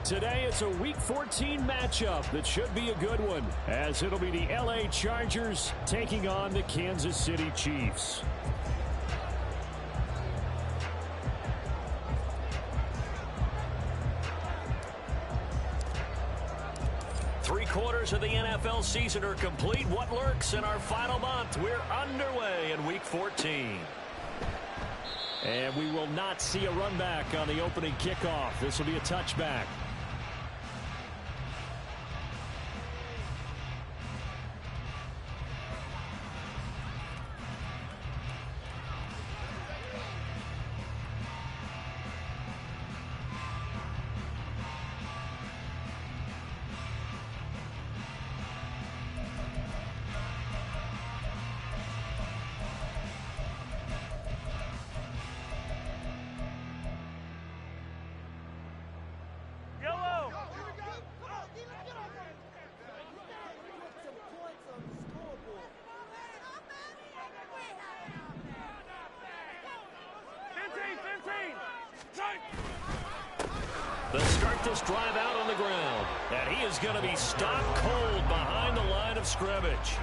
Today it's a Week 14 matchup that should be a good one, as it'll be the LA Chargers taking on the Kansas City Chiefs. Three-quarters of the NFL season are complete. What lurks in our final month? We're underway in Week 14. And we will not see a run back on the opening kickoff. This will be a touchback. They'll start this drive out on the ground, and he is going to be stopped cold behind the line of scrimmage.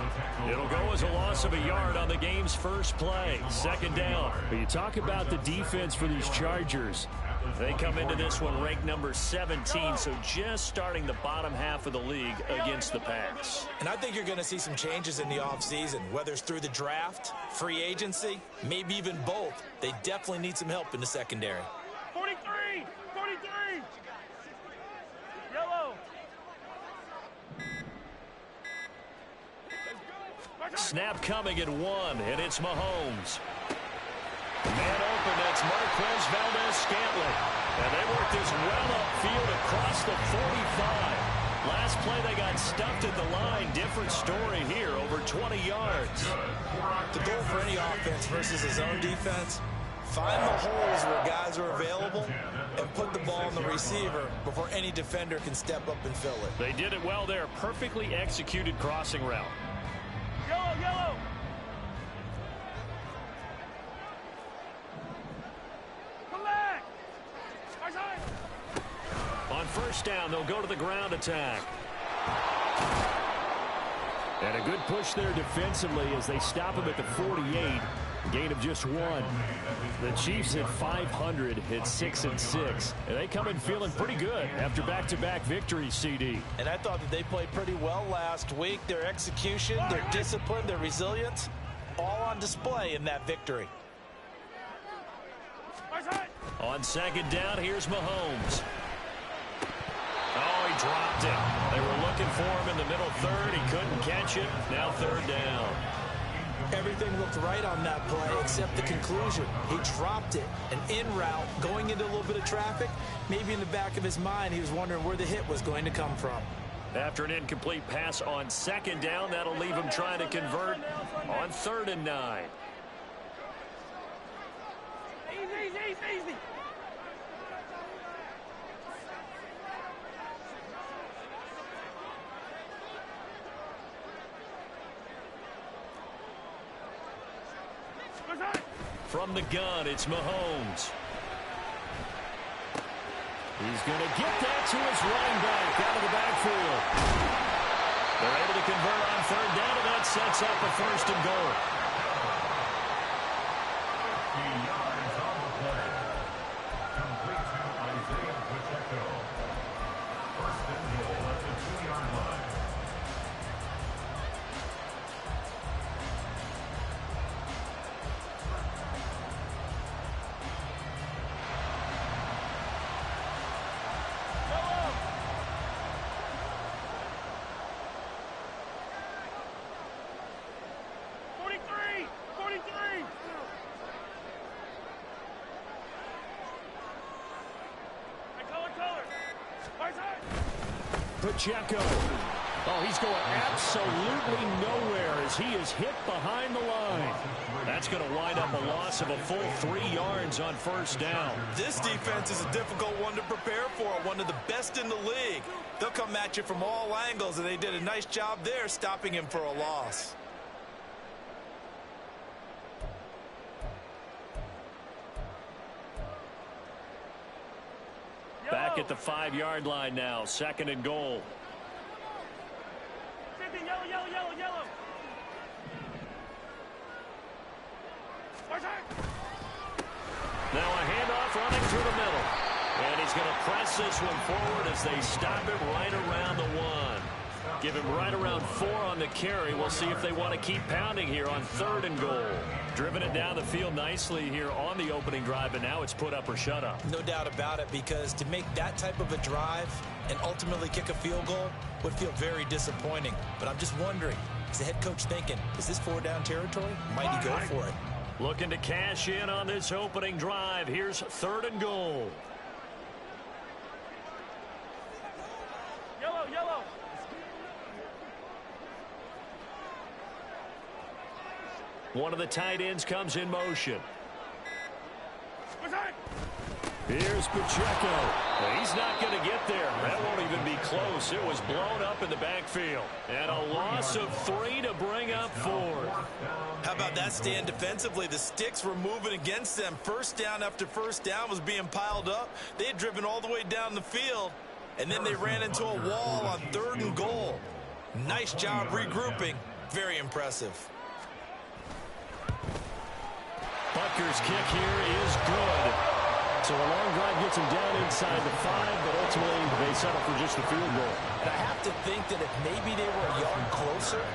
It'll go as a loss of a yard on the game's first play. Second down. But you talk about the defense for these Chargers. They come into this one ranked number 17, so just starting the bottom half of the league against the pass. And I think you're going to see some changes in the offseason, whether it's through the draft, free agency, maybe even both. They definitely need some help in the secondary. 43! 43! Yellow! Snap coming at 1, and it's Mahomes. Man open, that's Marquez Valdes-Scantling. And they work this well upfield across the 45. Last play they got stuffed at the line. Different story here, over 20 yards. The goal for any offense versus his own defense, find the holes where guys are available and put the ball on the receiver before any defender can step up and fill it. They did it well there. Perfectly executed crossing route. Yellow, yellow! On first down, they'll go to the ground attack. And a good push there defensively as they stop him at the 48. Gain of just 1. The Chiefs at 500 hit 6-6. And they come in feeling pretty good after back-to-back victories, CD. And I thought that they played pretty well last week. Their execution, their discipline, their resilience, all on display in that victory. On second down, here's Mahomes. Oh, he dropped it. They were looking for him in the middle third. He couldn't catch it. Now third down. Everything looked right on that play except the conclusion. He dropped it. An in route, going into a little bit of traffic. Maybe in the back of his mind, he was wondering where the hit was going to come from. After an incomplete pass on second down, that'll leave him trying to convert on 3rd and 9. Easy. From the gun, it's Mahomes. He's going to get that to his running back out of the backfield. They're able to convert on 3rd down, and that sets up a 1st and goal. Pacheco. Oh, he's going absolutely nowhere as he is hit behind the line. That's going to wind up a loss of a full 3 yards on 1st down. This defense is a difficult one to prepare for, one of the best in the league. They'll come at you from all angles, and they did a nice job there stopping him for a loss. Back back at the 5-yard line now. 2nd and goal. Yellow, yellow, yellow, yellow. Now a handoff running through the middle. And he's going to press this one forward as they stop him right around the 1. Give him right around 4 on the carry. We'll see if they want to keep pounding here on 3rd and goal. Driven it down the field nicely here on the opening drive, and now it's put up or shut up. No doubt about it, because to make that type of a drive and ultimately kick a field goal would feel very disappointing. But I'm just wondering, is the head coach thinking, is this 4-down territory? Might he go for it? Looking to cash in on this opening drive. Here's 3rd and goal. Yellow, yellow. One of the tight ends comes in motion. Here's Pacheco. He's not going to get there. That won't even be close. It was blown up in the backfield. And a loss of 3 to bring up 4th. How about that stand defensively? The sticks were moving against them. First down after first down was being piled up. They had driven all the way down the field, and then they ran into a wall on 3rd and goal. Nice job regrouping. Very impressive. Butker's kick here is good. So a long drive gets him down inside the 5, but ultimately they settle for just the field goal. And I have to think that if maybe they were a yard closer,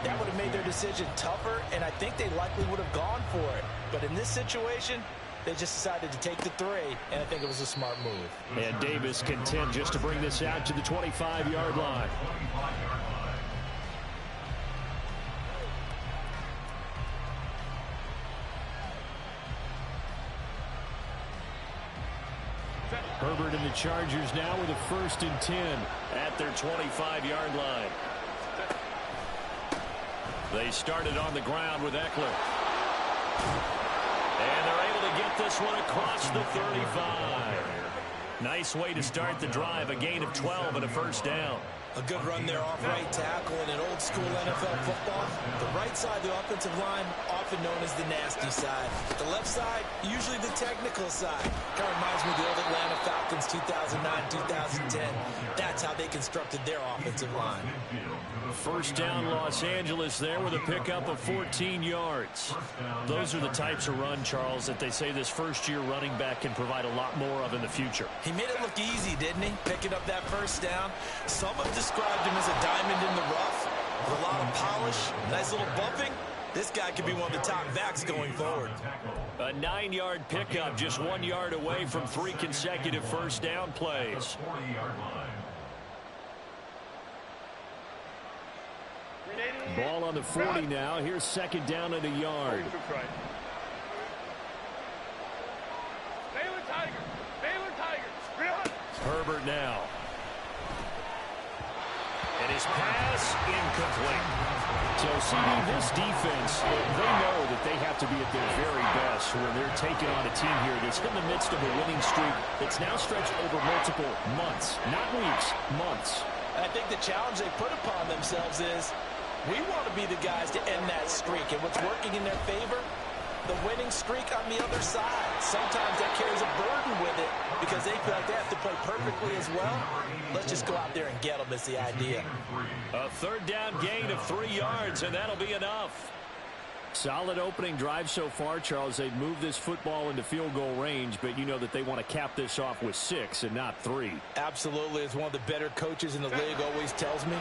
that would have made their decision tougher, and I think they likely would have gone for it. But in this situation, they just decided to take the 3, and I think it was a smart move. And Davis content just to bring this out to the 25-yard line. Herbert and the Chargers now with a 1st and 10 at their 25-yard line. They started on the ground with Eckler. And they're able to get this one across the 35. Nice way to start the drive. A gain of 12 and a 1st down. A good run there off right tackle in an old-school NFL football. The right side of the offensive line, often known as the nasty side. The left side, usually the technical side. Kind of reminds me of the old Atlanta Falcons 2009-2010. That's how they constructed their offensive line. 1st down Los Angeles there with a pickup of 14 yards. Those are the types of run, Charles, that they say this first-year running back can provide a lot more of in the future. He made it look easy, didn't he? Picking up that 1st down. Some have described him as a diamond in the rough with a lot of polish, nice little bumping. This guy could be one of the top backs going forward. A 9-yard pickup, just 1 yard away from 3 consecutive 1st down plays. Ball on the 40 now. Here's 2nd down and a yard. Baylor Tigers. Baylor Tigers. Herbert now. And his pass incomplete. So, CD, this defense, they know that they have to be at their very best when they're taking on a team here that's in the midst of a winning streak that's now stretched over multiple months, not weeks, months. And I think the challenge they put upon themselves is, we want to be the guys to end that streak. And what's working in their favor? The winning streak on the other side. Sometimes that carries a burden with it because they feel like they have to play perfectly as well. Let's just go out there and get them is the idea. A 3rd down gain of 3 yards, and that'll be enough. Solid opening drive so far, Charles. They've moved this football into field goal range, but you know that they want to cap this off with 6 and not 3. Absolutely. As one of the better coaches in the league always tells me,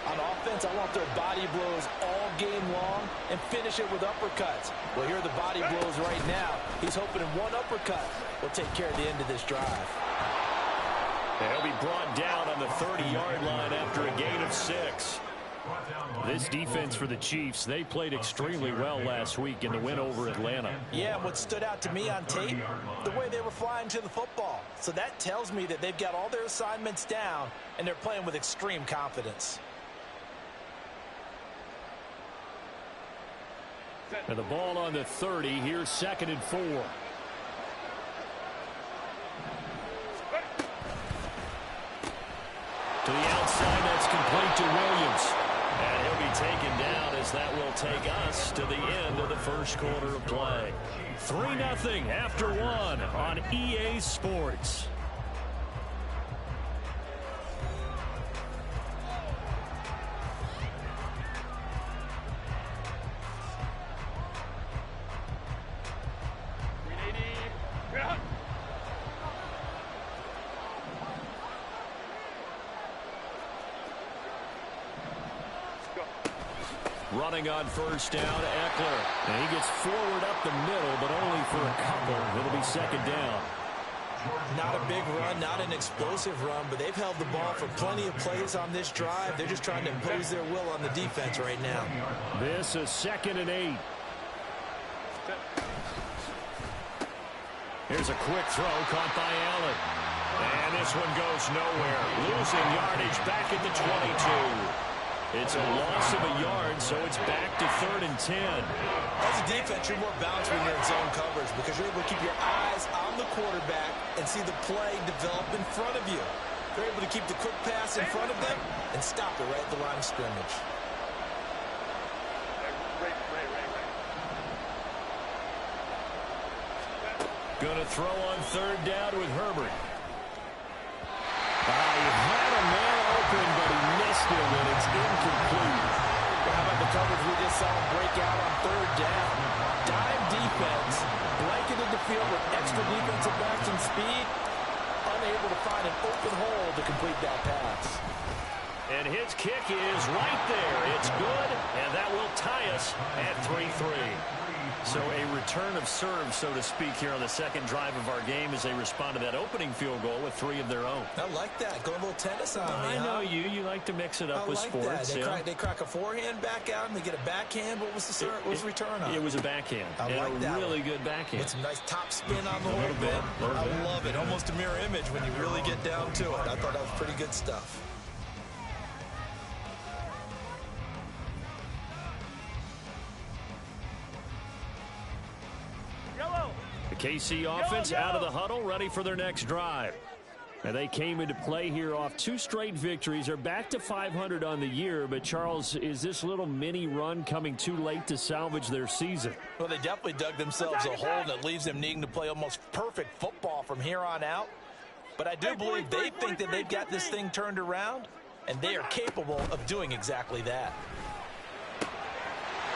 on offense, I want their body blows all game long and finish it with uppercuts. Well, here are the body blows right now. He's hoping in one uppercut will take care of the end of this drive. And he'll be brought down on the 30-yard line after a gain of 6. This defense for the Chiefs, they played extremely well last week in the win over Atlanta. Yeah, and what stood out to me on tape, the way they were flying to the football. So that tells me that they've got all their assignments down, and they're playing with extreme confidence. And the ball on the 30. Here's 2nd and 4. To the outside, that's complete to Williams. And he'll be taken down as that will take us to the end of the 1st quarter of play. 3-0 after 1 on EA Sports. Running on first down, Eckler. And he gets forward up the middle, but only for a couple. It'll be second down. Not a big run, not an explosive run, but they've held the ball for plenty of plays on this drive. They're just trying to impose their will on the defense right now. This is 2nd and 8. Here's a quick throw caught by Allen. And this one goes nowhere. Losing yardage back at the 22. It's a loss of a yard, so it's back to 3rd and 10. As a defense, you're more balanced when you're in zone coverage because you're able to keep your eyes on the quarterback and see the play develop in front of you. They're able to keep the quick pass in front of them and stop it right at the line of scrimmage. Gonna throw on 3rd down with Herbert. He had a man open, but he missed him, and it's incomplete. Well, how about the coverage we just saw him break out on 3rd down? Dime defense, blanketed the field with extra defensive backs and speed, unable to find an open hole to complete that pass. And his kick is right there. It's good, and that will tie us at 3-3. So a return of serve, so to speak, here on the second drive of our game as they respond to that opening field goal with 3 of their own. I like that. Go a little tennis on me, I know you. You like to mix it up with sports. That. They crack a forehand back out and they get a backhand. What was the return on? It was a backhand. I like that. Really good backhand. With some nice top spin on the whole bit. I love it. Almost a mirror image when you really get down to it. I thought that was pretty good stuff. KC offense out of the huddle, ready for their next drive. And they came into play here off 2 straight victories. They're back to 500 on the year. But, Charles, is this little mini run coming too late to salvage their season? Well, they definitely dug themselves a hole that leaves them needing to play almost perfect football from here on out. But I do believe they think that they've got this thing turned around, and they are capable of doing exactly that.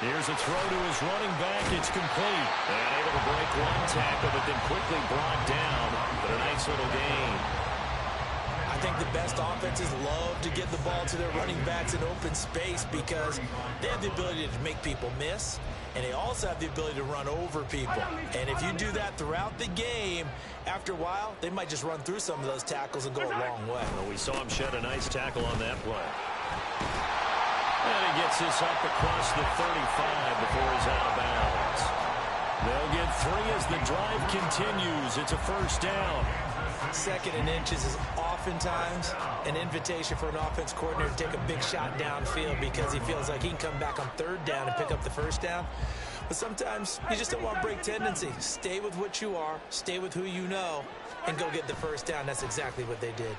Here's a throw to his running back. It's complete. And able to break one tackle, but then quickly brought down. But a nice little gain. I think the best offenses love to get the ball to their running backs in open space because they have the ability to make people miss, and they also have the ability to run over people. And if you do that throughout the game, after a while, they might just run through some of those tackles and go a long way. Well, we saw him shed a nice tackle on that play. And he gets this up across the 35 before he's out of bounds. They'll get 3 as the drive continues. It's a first down. 2nd and inches is oftentimes an invitation for an offense coordinator to take a big shot downfield because he feels like he can come back on 3rd down and pick up the first down. But sometimes you just don't want to break tendency. Stay with what you are, stay with who you know, and go get the first down. That's exactly what they did.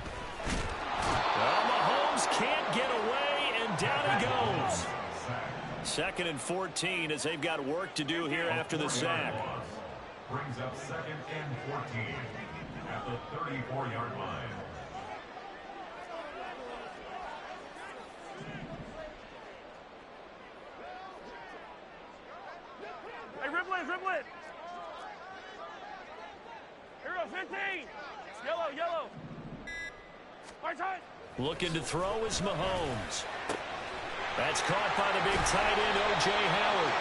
Well, Mahomes can't get away, and down he goes. 2nd and 14 as they've got work to do here after the sack. Brings up 2nd and 14 at the 34-yard line. Hey, dribble it. Here we go, 15. Yellow. Right side. Looking to throw is Mahomes. That's caught by the big tight end, O.J. Howard.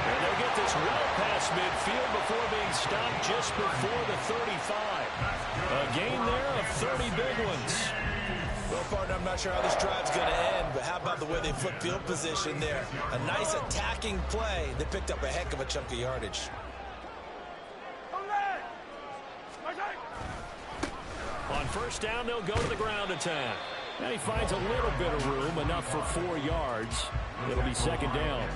And they'll get this well past midfield before being stopped just before the 35. A gain there of 30 big ones. Well, partner, I'm not sure how this drive's going to end, but how about the way they flip field position there? A nice attacking play. They picked up a heck of a chunk of yardage. On first down, they'll go to the ground attack. And he finds a little bit of room, enough for 4 yards. It'll be 2nd down.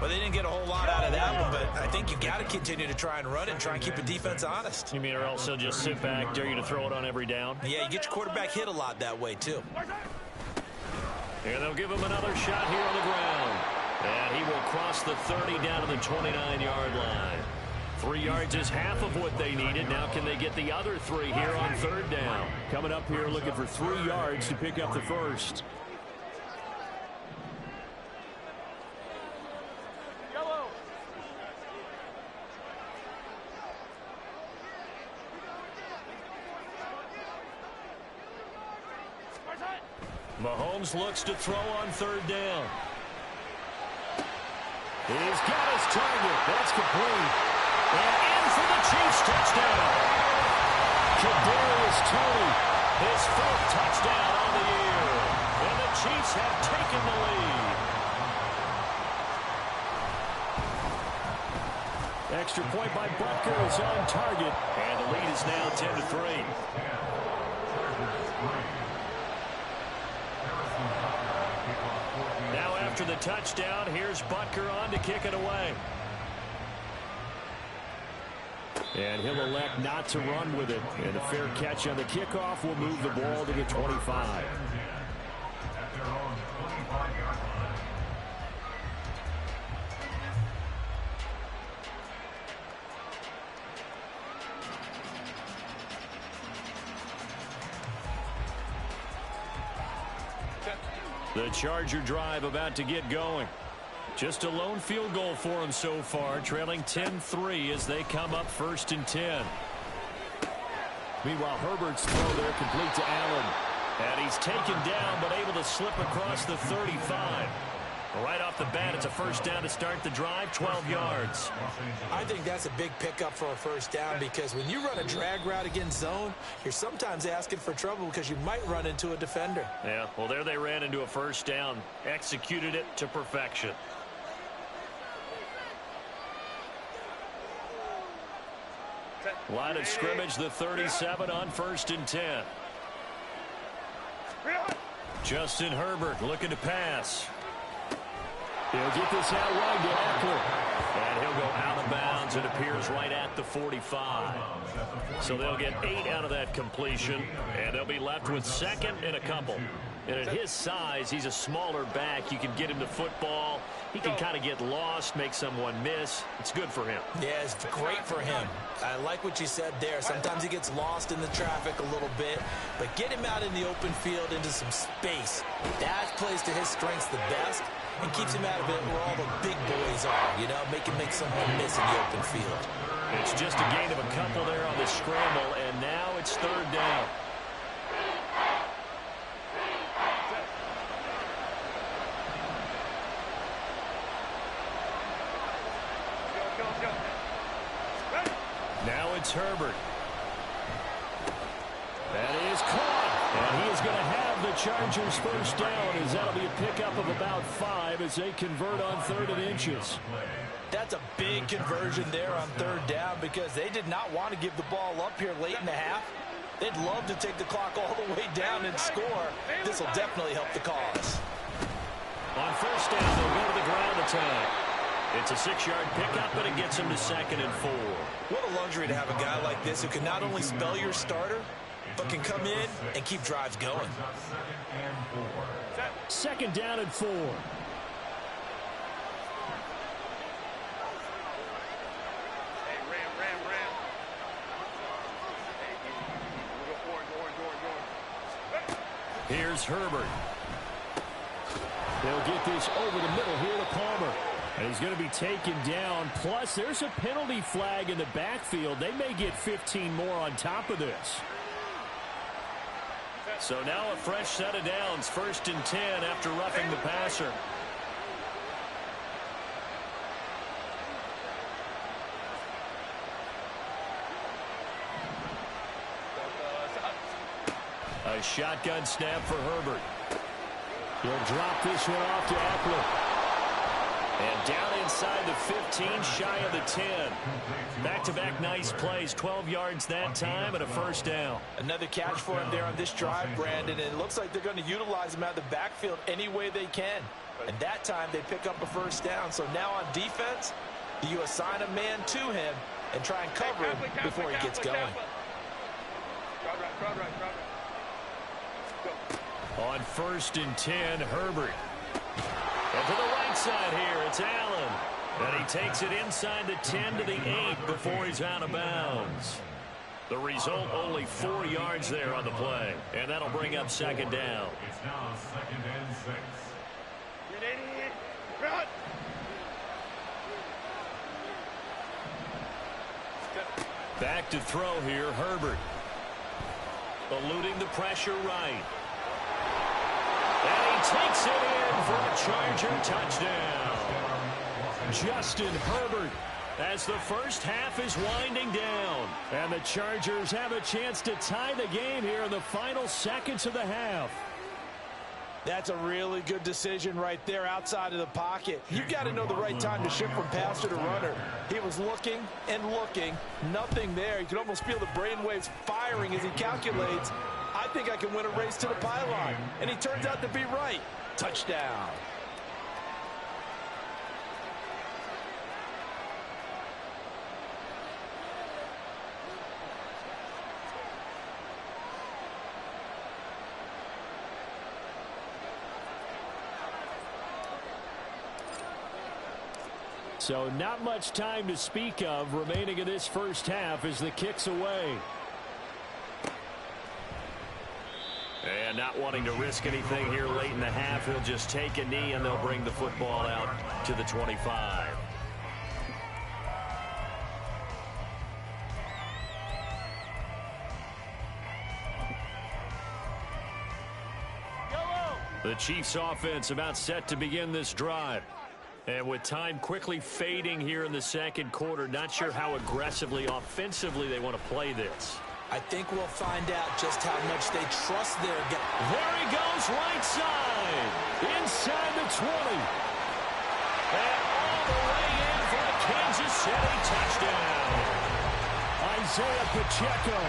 Well, they didn't get a whole lot out of that one, but I think you got to continue to try and run it and try and keep the defense honest. You mean or else they'll just sit back, dare you to throw it on every down? Yeah, you get your quarterback hit a lot that way, too. And they'll give him another shot here on the ground. And he will cross the 30 down to the 29-yard line. 3 yards is half of what they needed. Now can they get the other 3 here on 3rd down? Coming up here looking for 3 yards to pick up the first. Yellow. Mahomes looks to throw on 3rd down. He's got his target. That's complete. And in for the Chiefs touchdown. Kadarius Toney, his 4th touchdown on the year. And the Chiefs have taken the lead. Extra point by Butker is on target. And the lead is now 10-3. Now after the touchdown, here's Butker on to kick it away. And he'll elect not to run with it. And a fair catch on the kickoff will move the ball to the 25. The Charger drive about to get going. Just a lone field goal for him so far, trailing 10-3 as they come up 1st and 10. Meanwhile, Herbert's throw there complete to Allen. And he's taken down but able to slip across the 35. Right off the bat, it's a first down to start the drive, 12 yards. I think that's a big pickup for a first down because when you run a drag route against zone, you're sometimes asking for trouble because you might run into a defender. Yeah, well, there they ran into a first down, executed it to perfection. Line of scrimmage, the 37 on 1st and 10. Justin Herbert looking to pass. He'll get this out wide to Eckler. And he'll go out of bounds. It appears right at the 45. So they'll get 8 out of that completion. And they'll be left with 2nd and a couple. And at his size, he's a smaller back. You can get him to football. He can kind of get lost, make someone miss. It's good for him. Yeah, it's great for him. I like what you said there. Sometimes he gets lost in the traffic a little bit. But get him out in the open field into some space. That plays to his strengths the best and keeps him out of it where all the big boys are, you know, make him make someone miss in the open field. It's just a gain of a couple there on the scramble, and now it's 3rd down. Now it's Herbert. That is caught. And he is going to have the Chargers first down as that'll be a pickup of about 5 as they convert on 3rd and inches. That's a big conversion there on 3rd down because they did not want to give the ball up here late in the half. They'd love to take the clock all the way down and score. This will definitely help the cause. On 1st down, they'll go to the ground attack. It's a 6-yard pickup, but it gets him to 2nd and 4. What a luxury to have a guy like this who can not only spell your starter, but can come in and keep drives going. 2nd down and 4. Here's Herbert. They'll get this over the middle here to Palmer. And he's going to be taken down. Plus, there's a penalty flag in the backfield. They may get 15 more on top of this. So now a fresh set of downs. 1st and 10 after roughing the passer. A shotgun snap for Herbert. He'll drop this one off to Eckler. And down inside the 15, shy of the 10. Back-to-back nice plays, 12 yards that time and a first down. Another catch for him there on this drive, Brandon, and it looks like they're going to utilize him out of the backfield any way they can. And that time they pick up a first down. So now on defense, you assign a man to him and try and cover him before he gets going. On 1st and 10, Herbert. And to the right side here, it's Allen. And he takes it inside the 10 to the 8 before he's out of bounds. The result, only 4 yards there on the play. And that'll bring up 2nd down. It's now 2nd and 6. Back to throw here, Herbert. Eluding the pressure right. And he takes it in for a Charger touchdown. Justin Herbert, as the first half is winding down. And the Chargers have a chance to tie the game here in the final seconds of the half. That's a really good decision right there outside of the pocket. You've got to know the right time to shift from passer to runner. He was looking and looking. Nothing there. You can almost feel the brainwaves firing as he calculates, I think I can win a race to the pylon. And he turns out to be right. Touchdown. So not much time to speak of remaining in this first half as the kick's away. And not wanting to risk anything here late in the half, he'll just take a knee and they'll bring the football out to the 25. The Chiefs offense about set to begin this drive. And with time quickly fading here in the second quarter, not sure how aggressively, offensively they want to play this. I think we'll find out just how much they trust their guy. There he goes, right side, inside the 20. And all the way in for a Kansas City touchdown. Isaiah Pacheco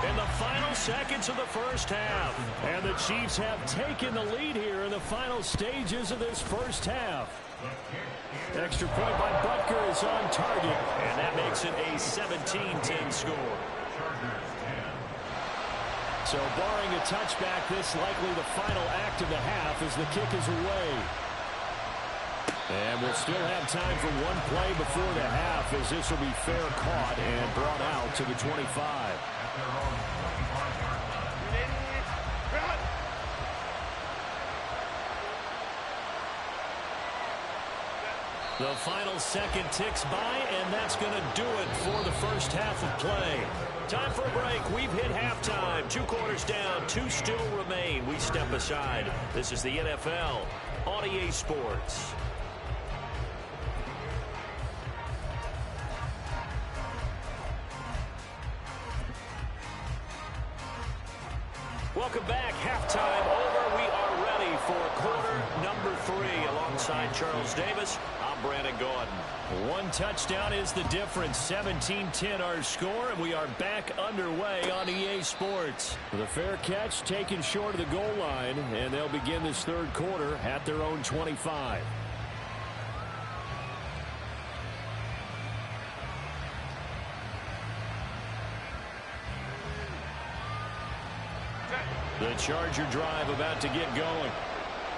in the final seconds of the first half. And the Chiefs have taken the lead here in the final stages of this first half. Extra point by Butker is on target, and that makes it a 17-10 score. So barring a touchback, this likely the final act of the half as the kick is away. And we'll still have time for one play before the half as this will be fair caught and brought out to the 25. The final second ticks by, and that's going to do it for the first half of play. Time for a break. We've hit halftime. 2 quarters down, 2 still remain. We step aside. This is the NFL on EA Sports. Welcome back. Halftime over. We are ready for quarter number 3 alongside Charles Davis. I'm Brandon Gaudin. One touchdown is the difference. 17-10 our score, and we are back underway on EA Sports. The fair catch taken short of the goal line, and they'll begin this third quarter at their own 25. The Charger drive about to get going.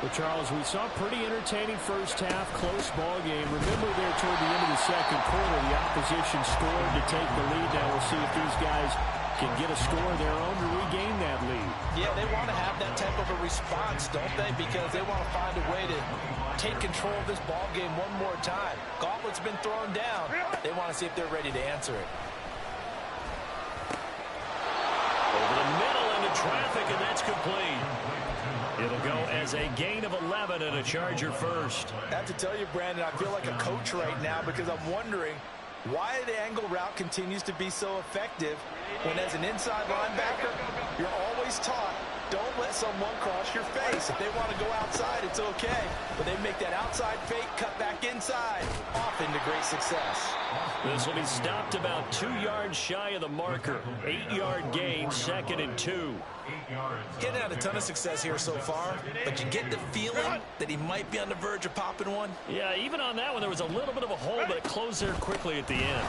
Well, Charles, we saw a pretty entertaining first half, close ball game. Remember there toward the end of the second quarter, the opposition scored to take the lead. Now we'll see if these guys can get a score of their own to regain that lead. Yeah, they want to have that type of a response, don't they? Because they want to find a way to take control of this ball game one more time. Gauntlet's been thrown down. They want to see if they're ready to answer it. Over the middle into traffic, and that's complete. It'll go as a gain of 11 and a Charger first. I have to tell you, Brandon, I feel like a coach right now because I'm wondering why the angle route continues to be so effective when as an inside linebacker, you're always taught, don't let someone cross your face. If they want to go outside, it's okay. But they make that outside fake, cut back inside, off into great success. This will be stopped about 2 yards shy of the marker. 8-yard gain, 2nd and 2. Getting had a ton of success here so far, but you get the feeling that he might be on the verge of popping one. Yeah, even on that one, there was a little bit of a hole, but it closed there quickly at the end.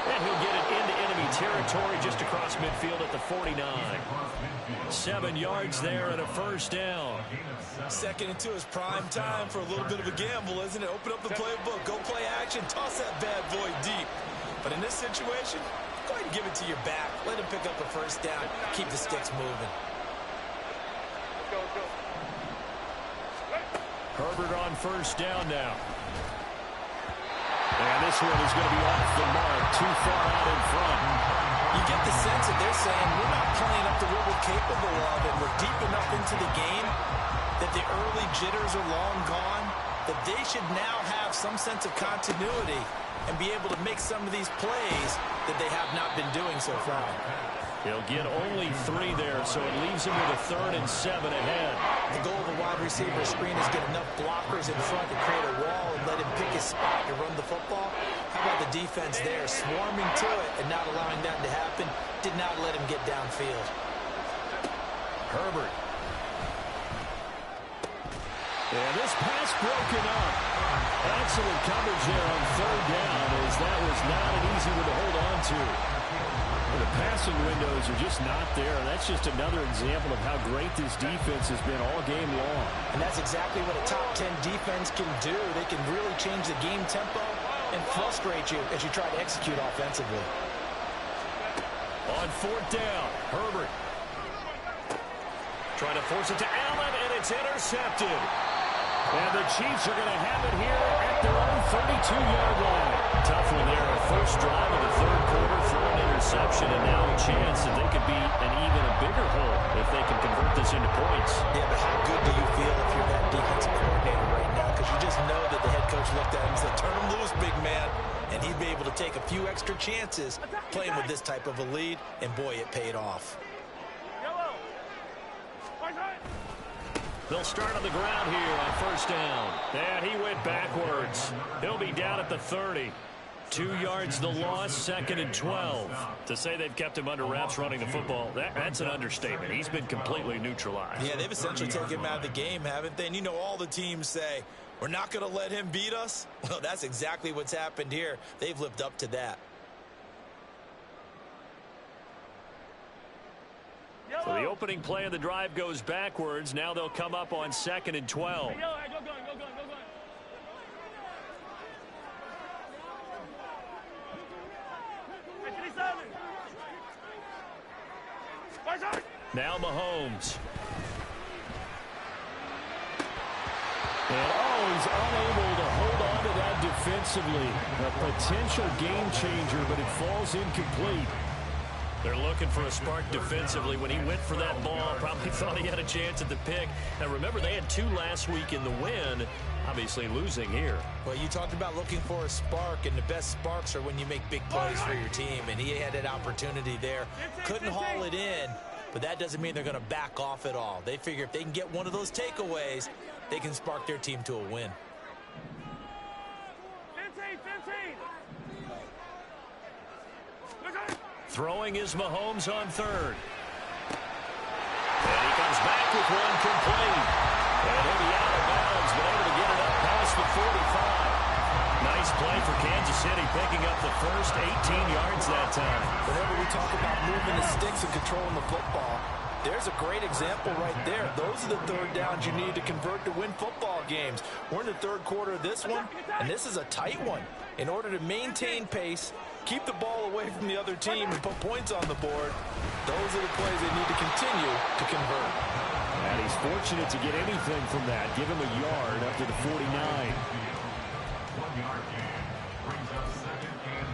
And he'll get it into enemy territory just across midfield at the 49. 7 yards there and a first down. 2nd and 2 is prime time for a little bit of a gamble, isn't it? Open up the playbook, go play action, toss that bad boy deep. But in this situation, go ahead and give it to your back. Let him pick up a first down. Keep the sticks moving. Herbert on first down now. And this one is going to be off the mark, too far out in front. You get the sense that they're saying, we're not playing up to what we're capable of, and we're deep enough into the game that the early jitters are long gone, that they should now have some sense of continuity and be able to make some of these plays that they have not been doing so far. He'll get only 3 there, so it leaves him with a 3rd and 7 ahead. The goal of a wide receiver screen is get enough blockers in front to create a wall and let him pick his spot to run the football. How about the defense there, swarming to it and not allowing that to happen? Did not let him get downfield. Herbert. And this pass broken up. Excellent coverage there on 3rd down, as that was not an easy one to hold on to. The passing windows are just not there. That's just another example of how great this defense has been all game long. And that's exactly what a top 10 defense can do. They can really change the game tempo and frustrate you as you try to execute offensively. On 4th down, Herbert. Trying to force it to Allen, and it's intercepted. And the Chiefs are going to have it here at their own 32-yard line. Tough one there. A first drive of the 3rd quarter, throw an interception, and now a chance that they could be an even a bigger hole if they can convert this into points. Yeah, but how good do you feel if you're that defensive coordinator right now? Because you just know that the head coach looked at him and said, turn him loose, big man. And he'd be able to take a few extra chances playing with this type of a lead, and boy, it paid off. Yellow. Right side. They'll start on the ground here on 1st down. And he went backwards. He'll be down at the 30. 2 yards the loss, 2nd and 12. To say they've kept him under wraps running the football, that's an understatement. He's been completely neutralized. Yeah, they've essentially taken him out of the game, haven't they? And you know all the teams say, we're not going to let him beat us. Well, that's exactly what's happened here. They've lived up to that. So the opening play of the drive goes backwards. Now they'll come up on 2nd and 12. Hey, yellow, hey, go gun, go gun, go gun. Hey, 37. Right side. Now Mahomes. And he's unable to hold on to that defensively. A potential game changer, but it falls incomplete. They're looking for a spark defensively. When he went for that ball, probably thought he had a chance at the pick. Now, remember, they had 2 last week in the win, obviously losing here. Well, you talked about looking for a spark, and the best sparks are when you make big plays for your team, and he had that opportunity there. Couldn't haul it in, but that doesn't mean they're going to back off at all. They figure if they can get one of those takeaways, they can spark their team to a win. 15. Throwing is Mahomes on 3rd. And he comes back with one complete. And he'll be out of bounds, but able to get it up past the 45. Nice play for Kansas City, picking up the first 18 yards that time. Whenever we talk about moving the sticks and controlling the football, there's a great example right there. Those are the 3rd downs you need to convert to win football games. We're in the 3rd quarter of this one, and this is a tight one. In order to maintain pace, keep the ball away from the other team, and put points on the board, those are the plays they need to continue to convert. And he's fortunate to get anything from that. Give him a yard up to the 49. 1-yard gain brings up 2nd and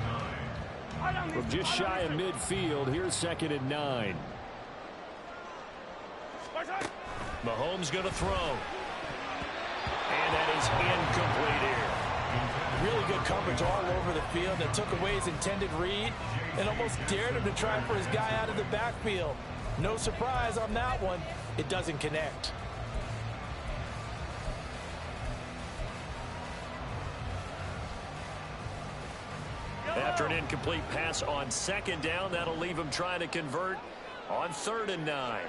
9. From just shy of midfield, here's 2nd and 9. Right side. Mahomes going to throw. And that is incomplete here. Really good coverage all over the field that took away his intended read and almost dared him to try for his guy out of the backfield. No surprise on that one. It doesn't connect. After an incomplete pass on 2nd down, that'll leave him trying to convert on 3rd and 9.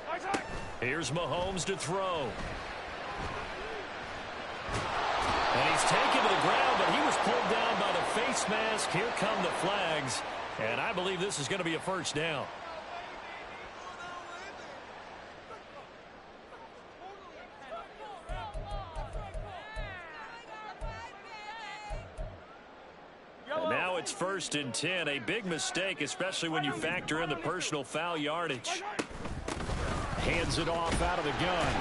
Right side. Here's Mahomes to throw. And he's taken to the ground, but he was pulled down by the face mask. Here come the flags. And I believe this is going to be a first down. And now it's 1st and 10. A big mistake, especially when you factor in the personal foul yardage. Hands it off out of the gun.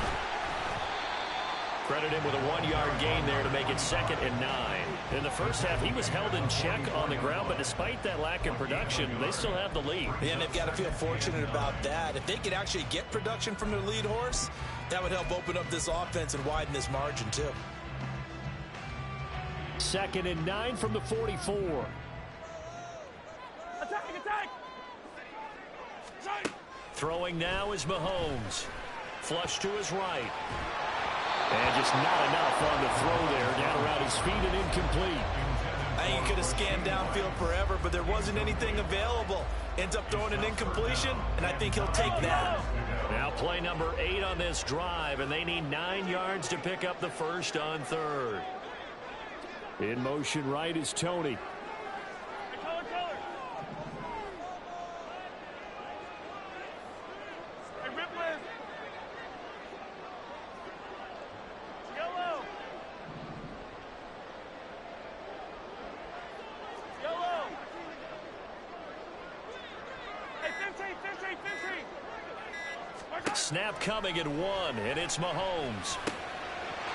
Credit him with a 1-yard gain there to make it 2nd and 9. In the first half, he was held in check on the ground, but despite that lack of production, they still have the lead. And they've got to feel fortunate about that. If they could actually get production from their lead horse, that would help open up this offense and widen this margin too. 2nd and 9 from the 44. Attack, attack! Attack! Throwing now is Mahomes. Flush to his right. And just not enough on the throw there. Down around his feet and incomplete. I think he could have scanned downfield forever, but there wasn't anything available. Ends up throwing an incompletion, and I think he'll take that. Now play number 8 on this drive, and they need 9 yards to pick up the first on 3rd. In motion right is Tony. Hey, color, color! Hey, Ripley! Yellow! Yellow! Hey, 15, 15, 15! Snap coming at 1, and it's Mahomes.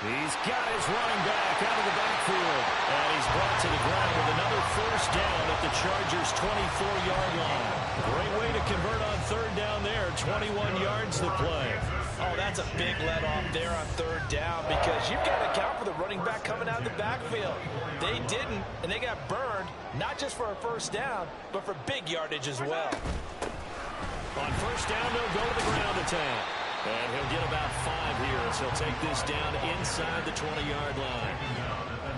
He's got his running back out of the backfield. And he's brought to the ground with another first down at the Chargers' 24-yard line. Great way to convert on 3rd down there. 21 yards to play. Oh, that's a big let off there on 3rd down because you've got to account for the running back coming out of the backfield. They didn't, and they got burned, not just for a first down, but for big yardage as well. On 1st down, they'll go to the ground attack. And he'll get about 5 here as he'll take this down inside the 20-yard line.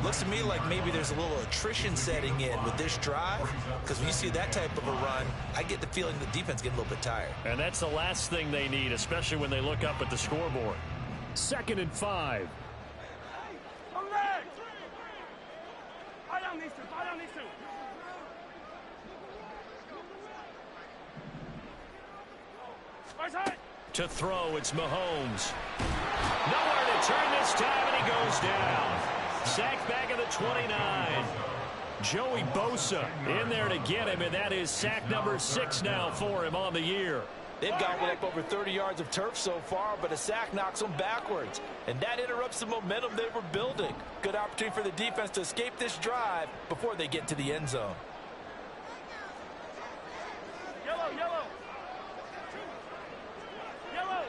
Looks to me like maybe there's a little attrition setting in with this drive, because when you see that type of a run, I get the feeling the defense getting a little bit tired. And that's the last thing they need, especially when they look up at the scoreboard. 2nd and 5. Come back! Fire down these two, fire down these two! Right side! To throw, it's Mahomes. Nowhere to turn this time, and he goes down. Sacked back at the 29. Joey Bosa in there to get him, and that is sack number 6 now for him on the year. They've gobbled up over 30 yards of turf so far, but a sack knocks them backwards. And that interrupts the momentum they were building. Good opportunity for the defense to escape this drive before they get to the end zone. Yellow, yellow! Yellow!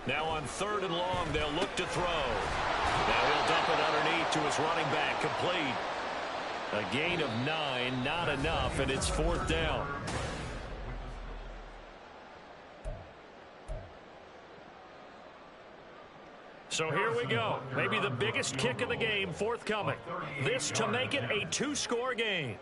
Now on 3rd and long, they'll look to throw. Now he'll dump it underneath to his running back, complete. A gain of 9, not enough, and it's 4th down. So here we go. Maybe the biggest kick of the game forthcoming. This to make it a 2-score game.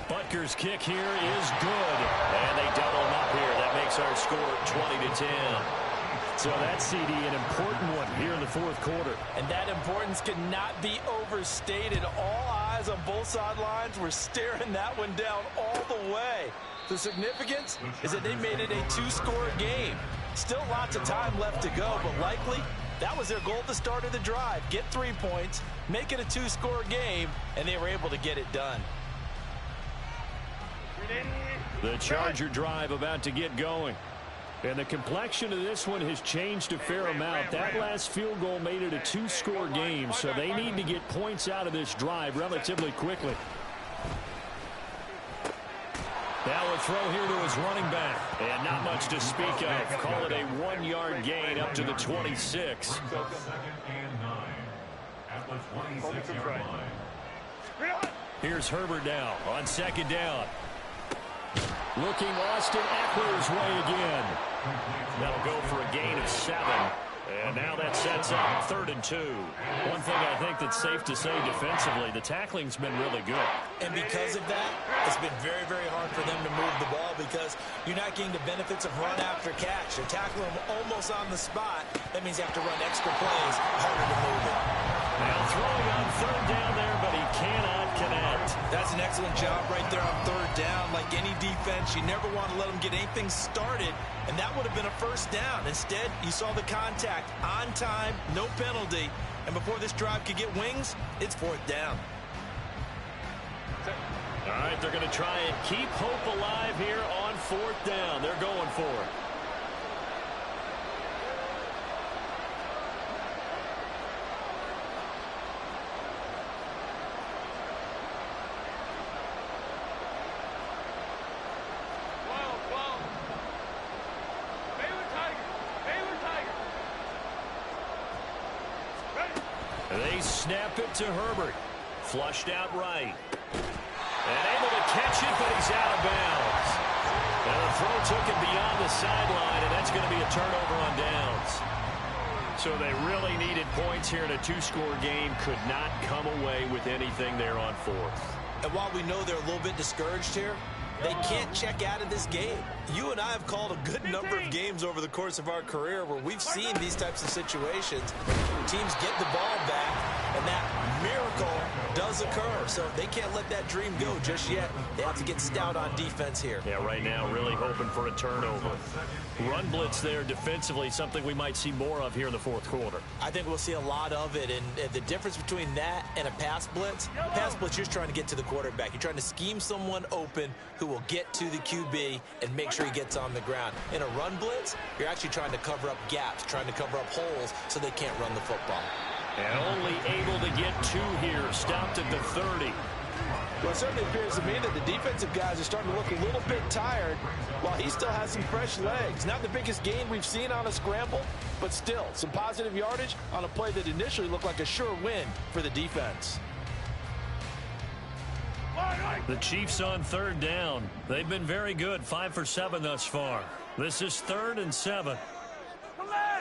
Butker's kick here is good. And they double him up here. That makes our score 20-10. So that's, CD, an important one here in the 4th quarter. And that importance cannot be overstated. All eyes on both sidelines were staring that one down all the way. The significance is that they made it a 2-score game. Still lots of time left to go, but likely that was their goal at the start of the drive. Get 3 points, make it a 2-score game, and they were able to get it done. The Charger drive about to get going. And the complexion of this one has changed a fair amount. That last field goal made it a 2-score game, so they need to get points out of this drive relatively quickly. Now a throw here to his running back. And not much to speak of. Call it a 1-yard gain up to the 26. 2nd and 9 at the 26-yard line. Here's Herbert now on 2nd down. Looking Austin Eckler's way again. That'll go for a gain of 7. And now that sets up 3rd and 2. One thing I think that's safe to say defensively, the tackling's been really good. And because of that, it's been very, very hard for them to move the ball because you're not getting the benefits of run after catch. They're tackling them almost on the spot. That means you have to run extra plays, harder to move it. Now throwing on 3rd down there, but he cannot connect. That's an excellent job right there on 3rd down. Like any defense, you never want to let them get anything started, and that would have been a 1st down. Instead, you saw the contact on time, no penalty, and before this drive could get wings, it's 4th down. All right, they're going to try and keep hope alive here on 4th down. They're going for it. they snap it to Herbert. Flushed out right. And able to catch it, but he's out of bounds. And the throw took him beyond the sideline, and that's going to be a turnover on downs. So they really needed points here in a two-score game. Could not come away with anything there on fourth. And while we know they're a little bit discouraged here, they can't check out of this game. You and I have called a good number of games over the course of our career where we've seen these types of situations. Teams get the ball back, and that miracle does occur. So they can't let that dream go just yet. They have to get stout on defense here. Yeah, right now really hoping for a turnover. Run blitz there defensively, something we might see more of here in the fourth quarter. I think we'll see a lot of it, and the difference between that and a pass blitz, you're just trying to get to the quarterback. You're trying to scheme someone open who will get to the QB and make sure he gets on the ground. In a run blitz, you're actually trying to cover up gaps, trying to cover up holes so they can't run the football. And only able to get two here, stopped at the 30. Well, it certainly appears to me that the defensive guys are starting to look a little bit tired while he still has some fresh legs. Not the biggest gain we've seen on a scramble, but still some positive yardage on a play that initially looked like a sure win for the defense. The Chiefs on third down. They've been very good, 5 for 7 thus far. This is 3rd and 7.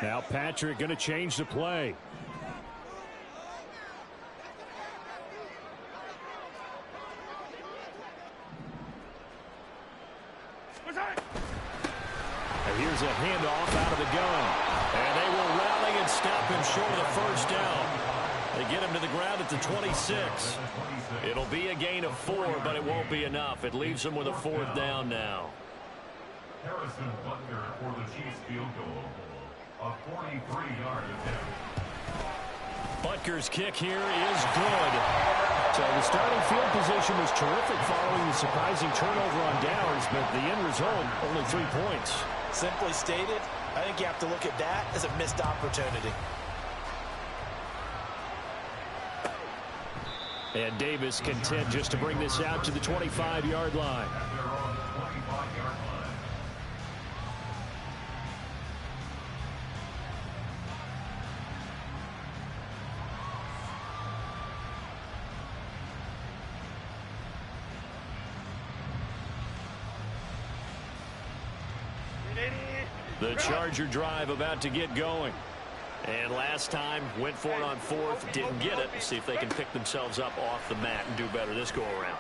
Now Patrick going to change the play. And here's a handoff out of the gun. And they will rally and stop him short of the first down. They get him to the ground at the 26. It'll be a gain of 4, but it won't be enough. It leaves them with a 4th down now. Harrison Butker for the Chiefs field goal. A 43-yard attempt. Butker's kick here is good. So the starting field position was terrific following the surprising turnover on downs, but the end result, only 3 points. Simply stated, I think you have to look at that as a missed opportunity. And Davis content just to bring this out to the 25-yard line. They're on the 25-yard line. The Charger drive about to get going. And last time, went for it on 4th, didn't get it. See if they can pick themselves up off the mat and do better this go-around.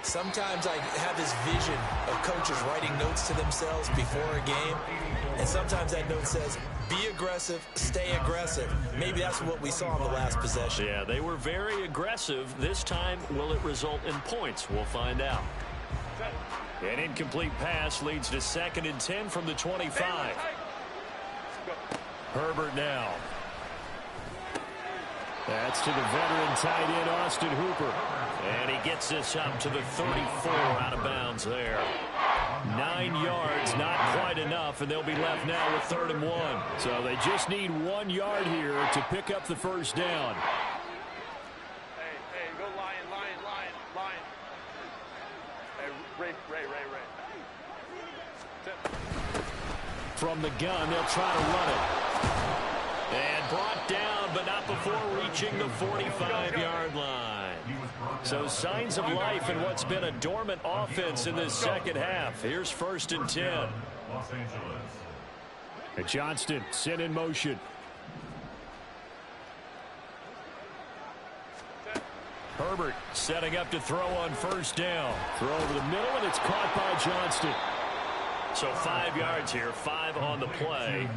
Sometimes I have this vision of coaches writing notes to themselves before a game, and sometimes that note says, be aggressive, stay aggressive. Maybe that's what we saw in the last possession. Yeah, they were very aggressive. This time, will it result in points? We'll find out. An incomplete pass leads to 2nd and 10 from the 25. Herbert now. That's to the veteran tight end, Austin Hooper. And he gets this up to the 34 out of bounds there. 9 yards, not quite enough, and they'll be left now with 3rd and 1. So they just need 1 yard here to pick up the first down. Hey, go Lion. Hey, Ray. From the gun, they'll try to run it. And brought down, but not before reaching the 45-yard line. So signs of life in what's been a dormant offense in this second half. Here's 1st and 10. Los Angeles. And Johnston sent in motion. Herbert setting up to throw on 1st down. Throw over the middle, and it's caught by Johnston. So 5 yards here, 5 on the play,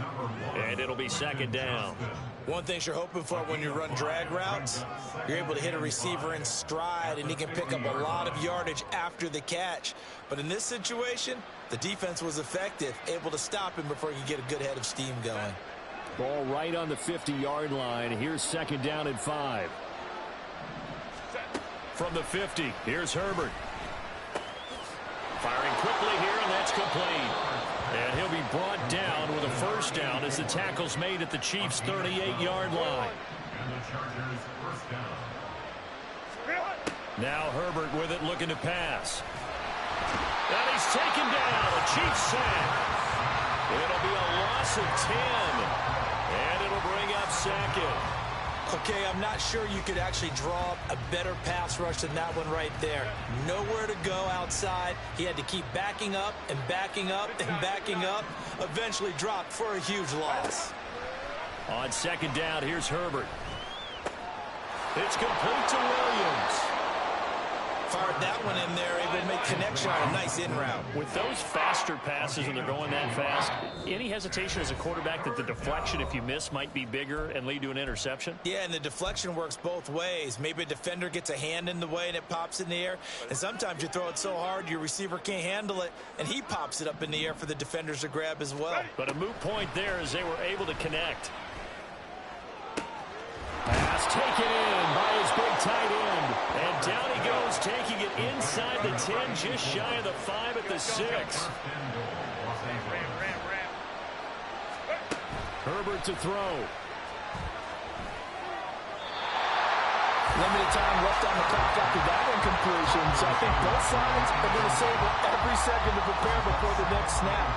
and it'll be 2nd down. One thing you're hoping for when you run drag routes, you're able to hit a receiver in stride, and he can pick up a lot of yardage after the catch. But in this situation, the defense was effective, able to stop him before he could get a good head of steam going. Ball right on the 50-yard line. Here's 2nd down and 5. From the 50, here's Herbert. Firing quickly here, and that's complete. And he'll be brought down with a 1st down as the tackle's made at the Chiefs' 38-yard line. And the Chargers first down. Now Herbert with it, looking to pass. And he's taken down. A Chiefs sack. It'll be a loss of 10. And it'll bring up 2nd. Okay, I'm not sure you could actually draw up a better pass rush than that one right there. Nowhere to go outside. He had to keep backing up and backing up and backing up. Eventually dropped for a huge loss. On second down, here's Herbert. It's complete to Williams. Fired that one in there, able to make connection on a nice in route. With those faster passes when they're going that fast, any hesitation as a quarterback that the deflection, if you miss, might be bigger and lead to an interception? Yeah, and the deflection works both ways. Maybe a defender gets a hand in the way and it pops in the air. And sometimes you throw it so hard your receiver can't handle it, and he pops it up in the air for the defenders to grab as well. But a moot point there as they were able to connect. Pass taken in by his big tight end. And down he goes, taking it inside the 10, just shy of the 5 at the 6. Herbert to throw. Limited time left on the clock after that incompletion. So I think both sides are going to savor every second to prepare before the next snap.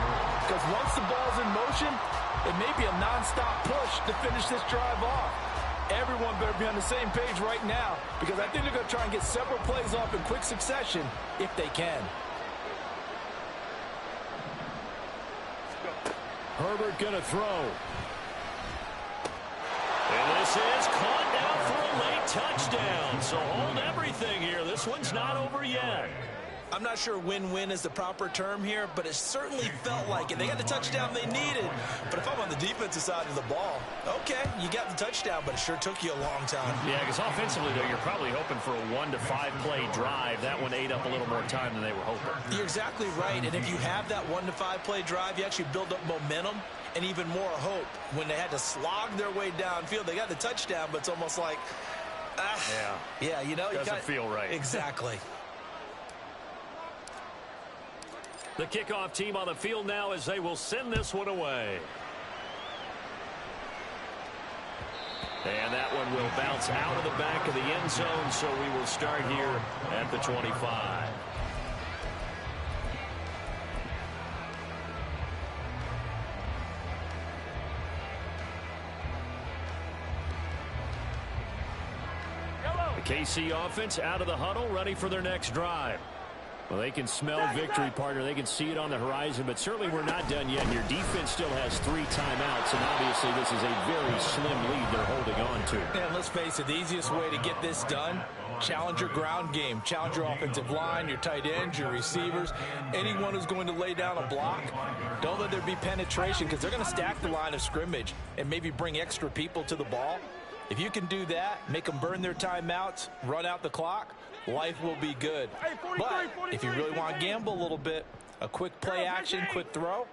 Because once the ball's in motion, it may be a nonstop push to finish this drive off. Everyone better be on the same page right now, because I think they're going to try and get several plays off in quick succession if they can. Herbert going to throw. And this is caught down for a late touchdown. So hold everything here. This one's not over yet. I'm not sure win-win is the proper term here, but it certainly felt like it. They got the touchdown they needed. But if I'm on the defensive side of the ball, okay, you got the touchdown, but it sure took you a long time. Yeah, because offensively, though, you're probably hoping for a 1 to 5 play drive. That one ate up a little more time than they were hoping. You're exactly right, and if you have that 1 to 5 play drive, you actually build up momentum and even more hope. When they had to slog their way downfield, they got the touchdown, but it's almost like, yeah, you know, doesn't feel right. Exactly. The kickoff team on the field now as they will send this one away. And that one will bounce out of the back of the end zone, so we will start here at the 25. The KC offense out of the huddle, ready for their next drive. Well, they can smell victory, partner. They can see it on the horizon, but certainly we're not done yet. Your defense still has 3 timeouts, and obviously this is a very slim lead they're holding on to. And let's face it, the easiest way to get this done, challenge your ground game. Challenge your offensive line, your tight ends, your receivers, anyone who's going to lay down a block. Don't let there be penetration, because they're going to stack the line of scrimmage and maybe bring extra people to the ball. If you can do that, make them burn their timeouts, run out the clock, life will be good. But if you really want to gamble a little bit, a quick play action, quick throw,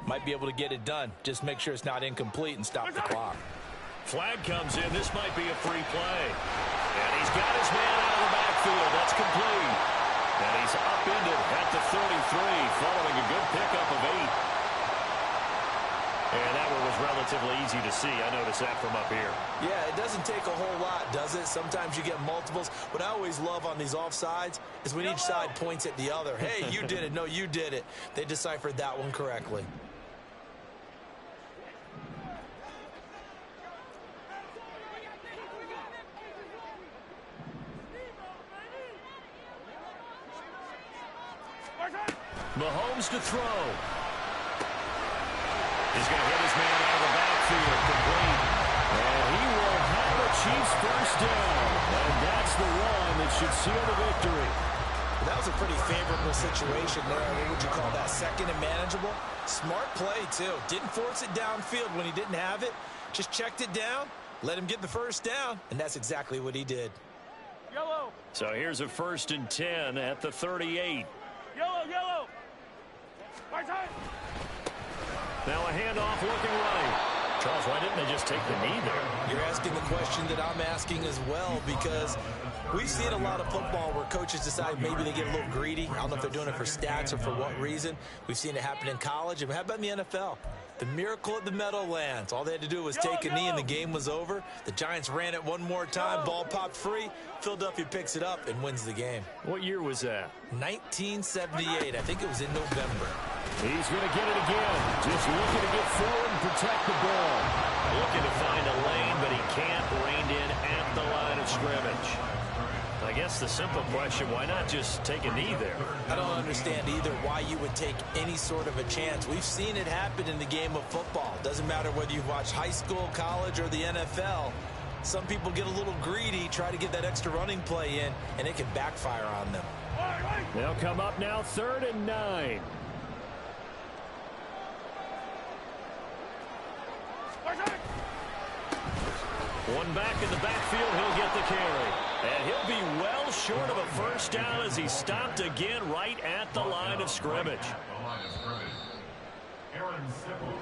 might be able to get it done. Just make sure it's not incomplete and stop the clock. Flag comes in. This might be a free play. And he's got his man out of the backfield. That's complete. And he's upended at the 33, following a good pickup of 8. And that one was relatively easy to see. I noticed that from up here. Yeah, it doesn't take a whole lot, does it? Sometimes you get multiples. What I always love on these offsides is when each side points at the other. Hey, you did it. No, you did it. They deciphered that one correctly. Mahomes to throw. He's going to hit his man out of the backfield, complete. And he will have a Chiefs first down. And that's the one that should seal the victory. That was a pretty favorable situation there. What would you call that? Second and manageable? Smart play, too. Didn't force it downfield when he didn't have it. Just checked it down, let him get the first down, and that's exactly what he did. Yellow. So here's a 1st and 10 at the 38. Yellow. Right side. Now a handoff looking right. Charles, why didn't they just take the knee there? You're asking the question that I'm asking as well, because we've seen a lot of football where coaches decide maybe they get a little greedy. I don't know if they're doing it for stats or for what reason. We've seen it happen in college. And how about in the NFL? The miracle at the Meadowlands. All they had to do was take a knee and the game was over. The Giants ran it one more time. Ball popped free. Philadelphia picks it up and wins the game. What year was that? 1978. I think it was in November. He's going to get it again. Just looking to get forward and protect the ball. Looking to find a lane, but he can't. Reined in scrimmage. I guess the simple question, why not just take a knee there? I don't understand either why you would take any sort of a chance. We've seen it happen in the game of football. Doesn't matter whether you've watched high school, college, or the NFL. Some people get a little greedy, try to get that extra running play in, and it can backfire on them. They'll come up now 3rd and 9. One back in the backfield, he'll get the carry. And he'll be well short of a first down as he stopped again right at the line of scrimmage. Aaron Sippel